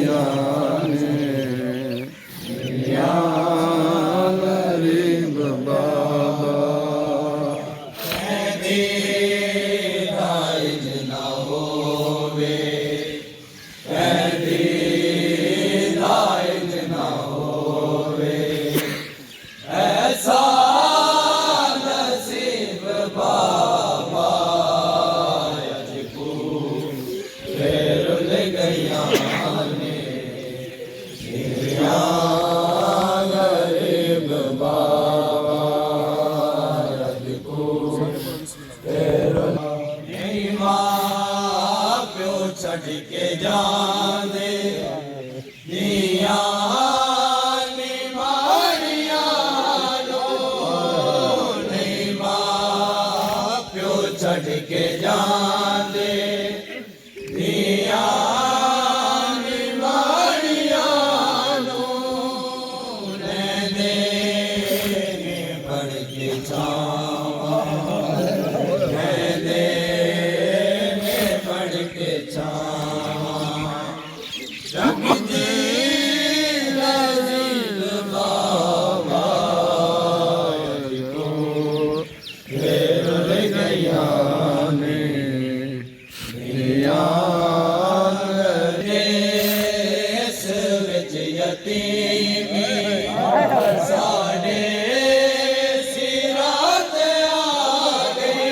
गैया ने या गरीब बाबा छड़ के जाने दिया निमारिया लो नहीं माँ प्यो छड़ के जाने दिया निमारिया लो दे पड़ के छावा दे पड़ के छावा जगदी लजीज बाबा को घेर ले गया ने दिया देश विच यतीमी साडे सिरां ते आ गई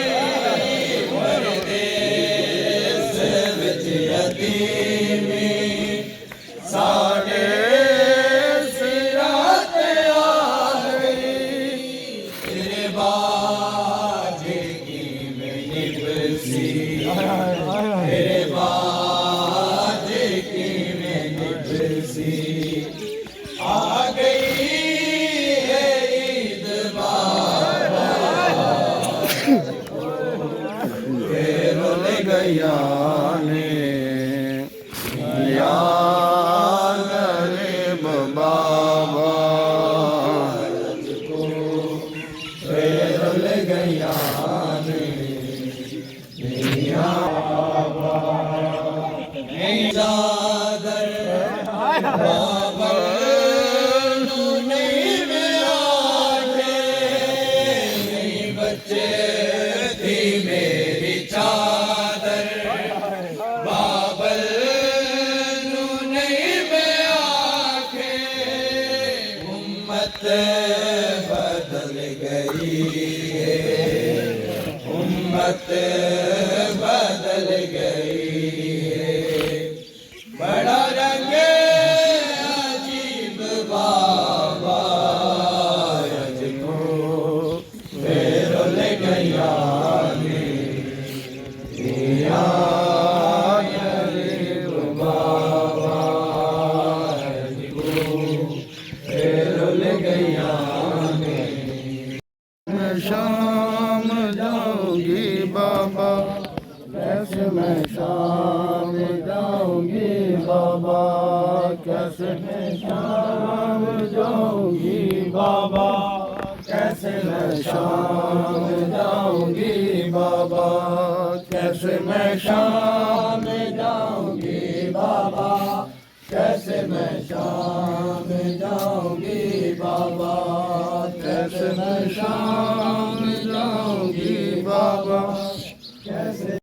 परदेस विच यतीमी साडे सिरां ते आ गई तेरे बाजे की में निभसी तेरे बाजे की में निभसी आ गई है ईद बाबा घेर ले गैया ने या गरीब बाबा घेर ले गया ने या चादर बाबा नू नहीं मिला नहीं बच्चे थी मेरी चादर बाबल नू नहीं में आके उम्मत बदल गई है उम्मत बदल गई है बड़ा रंग अजीब बाबा अजको फेर ले गया ने दिया गरीब बाबा अजको फेर ले गया ने मैं शाम जाऊंगी बाबा कैसे मैं शाम जाऊंगी बाबा कैसे मैं शाम जाऊंगी बाबा कैसे मैं शाम जाऊंगी बाबा कैसे मैं शाम जाऊंगी बाबा कैसे मैं शाम जाऊंगी बाबा कैसे मैं शाम